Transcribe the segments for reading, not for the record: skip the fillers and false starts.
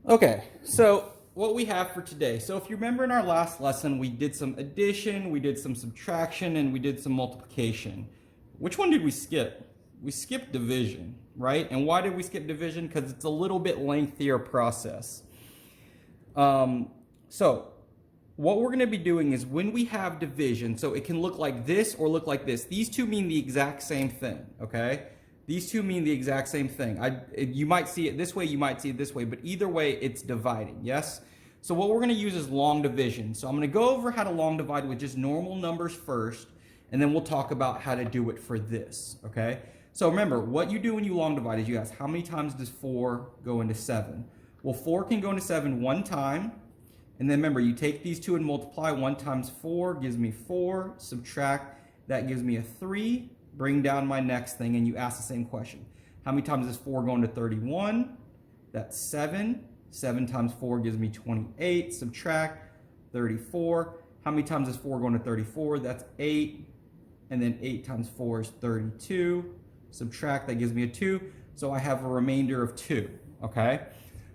Okay, so what we have for today. So if you remember in our last lesson, we did some addition, we did some subtraction, and we did some multiplication. Which one did we skip? We skipped division, right? And why did we skip division? Because it's a little bit lengthier process. So what we're going to be doing is when we have division, so it can look like this or look like this. These two mean the exact same thing, okay? These two mean the exact same thing. You might see it this way, you might see it this way, but either way, it's dividing, yes? So what we're going to use is long division. So I'm going to go over how to long divide with just normal numbers first, and then we'll talk about how to do it for this, okay? So remember, what you do when you long divide is you ask, how many times does 4 go into 7? Well, 4 can go into 7 one time, and then remember, you take these two and multiply. 1 times 4 gives me 4, subtract, that gives me a 3, bring down my next thing, and you ask the same question. How many times does 4 go into 31? That's 7. 7 times 4 gives me 28, subtract, 34. How many times does 4 go into 34? That's 8. And then 8 times 4 is 32. Subtract, that gives me a 2. So I have a remainder of 2, okay?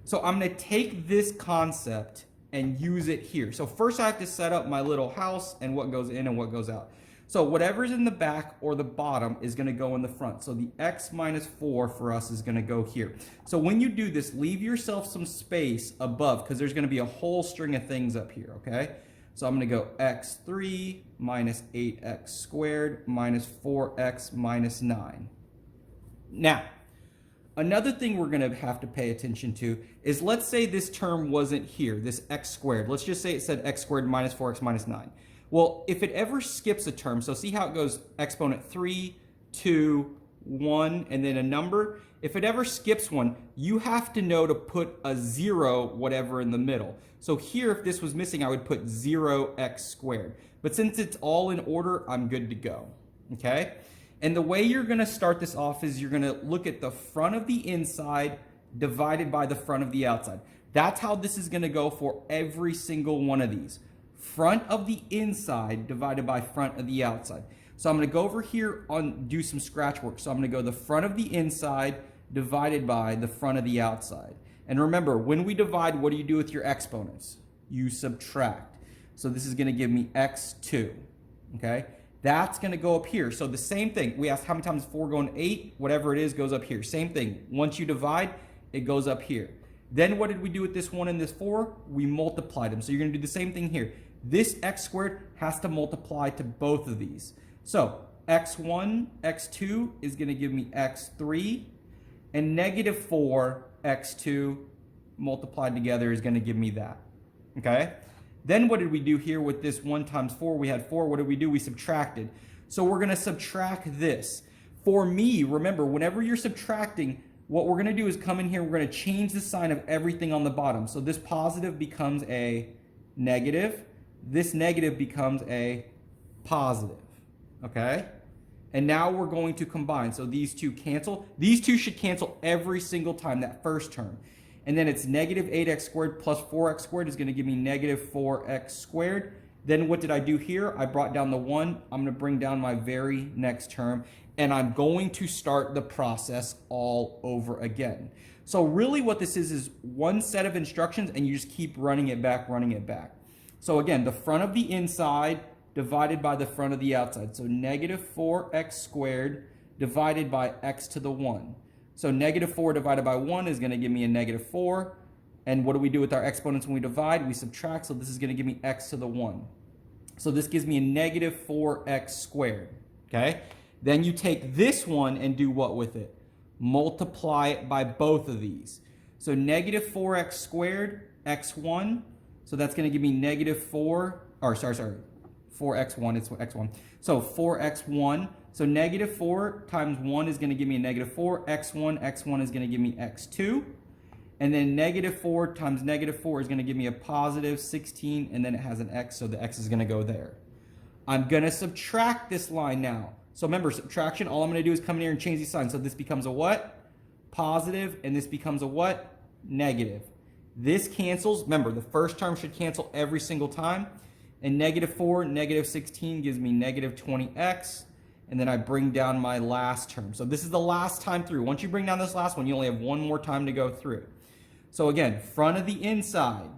So I'm going to take this concept and use it here. So first I have to set up my little house and what goes in and what goes out. So whatever's in the back or the bottom is going to go in the front. So the x minus 4 for us is going to go here. So when you do this, leave yourself some space above because there's going to be a whole string of things up here, okay? So I'm going to go x3 minus 8x squared minus 4x minus 9. Now, another thing we're going to have to pay attention to is, let's say this term wasn't here, this x squared. Let's just say it said x squared minus 4x minus 9. Well, if it ever skips a term, so see how it goes exponent 3, 2, 1, and then a number? If it ever skips one, you have to know to put a 0 whatever in the middle. So here, if this was missing, I would put 0x squared. But since it's all in order, I'm good to go, okay? And the way you're going to start this off is you're going to look at the front of the inside divided by the front of the outside. That's how this is going to go for every single one of these. Front of the inside divided by front of the outside. So I'm going to go over here and do some scratch work. So I'm going to go the front of the inside divided by the front of the outside. And remember, when we divide, what do you do with your exponents? You subtract. So this is going to give me x2, okay? That's going to go up here. So the same thing. We asked how many times 4 go into 8. Whatever it is goes up here. Same thing. Once you divide, it goes up here. Then what did we do with this 1 and this 4? We multiplied them. So you're going to do the same thing here. This x squared has to multiply to both of these. So x1, x2 is going to give me x3. And negative 4, x2 multiplied together is going to give me that. Okay? Then what did we do here with this 1 times 4? We had 4. What did we do? We subtracted. So we're going to subtract this. For me, remember, whenever you're subtracting, what we're going to do is come in here. We're going to change the sign of everything on the bottom. So this positive becomes a negative. This negative becomes a positive. Okay? And now we're going to combine. So these two cancel. These two should cancel every single time, that first term. And then it's negative 8x squared plus 4x squared is going to give me negative 4x squared. Then what did I do here? I brought down the 1. I'm going to bring down my very next term. And I'm going to start the process all over again. So really what this is one set of instructions, and you just keep running it back, running it back. So again, the front of the inside divided by the front of the outside. So negative 4x squared divided by x to the 1. So negative 4 divided by 1 is going to give me a negative 4. And what do we do with our exponents when we divide? We subtract. So this is going to give me x to the 1. So this gives me a negative 4x squared. Okay? Then you take this one and do what with it? Multiply it by both of these. So negative 4x squared, x1. So that's going to give me negative 4, or sorry, 4x1, it's x1. So 4x1. So negative 4 times 1 is going to give me a negative 4. x1 is going to give me x2. And then negative 4 times negative 4 is going to give me a positive 16, and then it has an x, so the x is going to go there. I'm going to subtract this line now. So remember, subtraction, all I'm going to do is come in here and change these signs. So this becomes a what? Positive, and this becomes a what? Negative. This cancels. Remember, the first term should cancel every single time. And negative 4, negative 16 gives me negative 20x. And then I bring down my last term. So this is the last time through. Once you bring down this last one, you only have one more time to go through. So again, front of the inside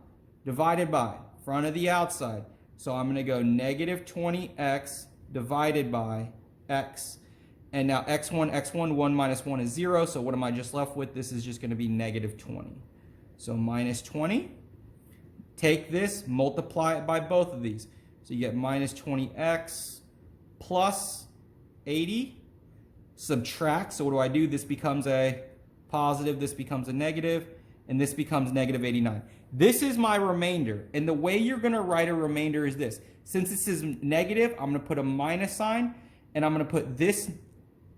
divided by front of the outside. So I'm going to go negative 20x divided by x. And now x1, 1 minus 1 is 0. So what am I just left with? This is just going to be negative 20. So minus 20. Take this, multiply it by both of these. So you get minus 20x plus 80. Subtract. So what do I do? This becomes a positive. This becomes a negative. And this becomes negative 89. This is my remainder. And the way you're going to write a remainder is this. Since this is negative, I'm going to put a minus sign. And I'm going to put this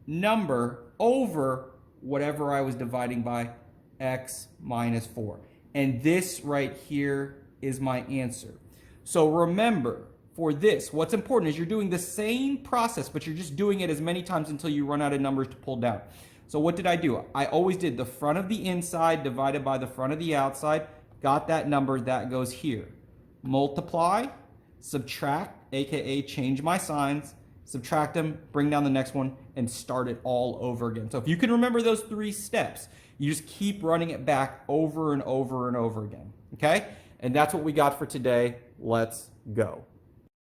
number over whatever I was dividing by, x minus 4. And this right here is my answer. So remember, for this, what's important is you're doing the same process, but you're just doing it as many times until you run out of numbers to pull down. So what did I do? I always did the front of the inside divided by the front of the outside. Got that number, that goes here. Multiply, subtract, aka change my signs, subtract them, bring down the next one, and start it all over again. So if you can remember those 3 steps, you just keep running it back over and over and over again, okay? And that's what we got for today. Let's go.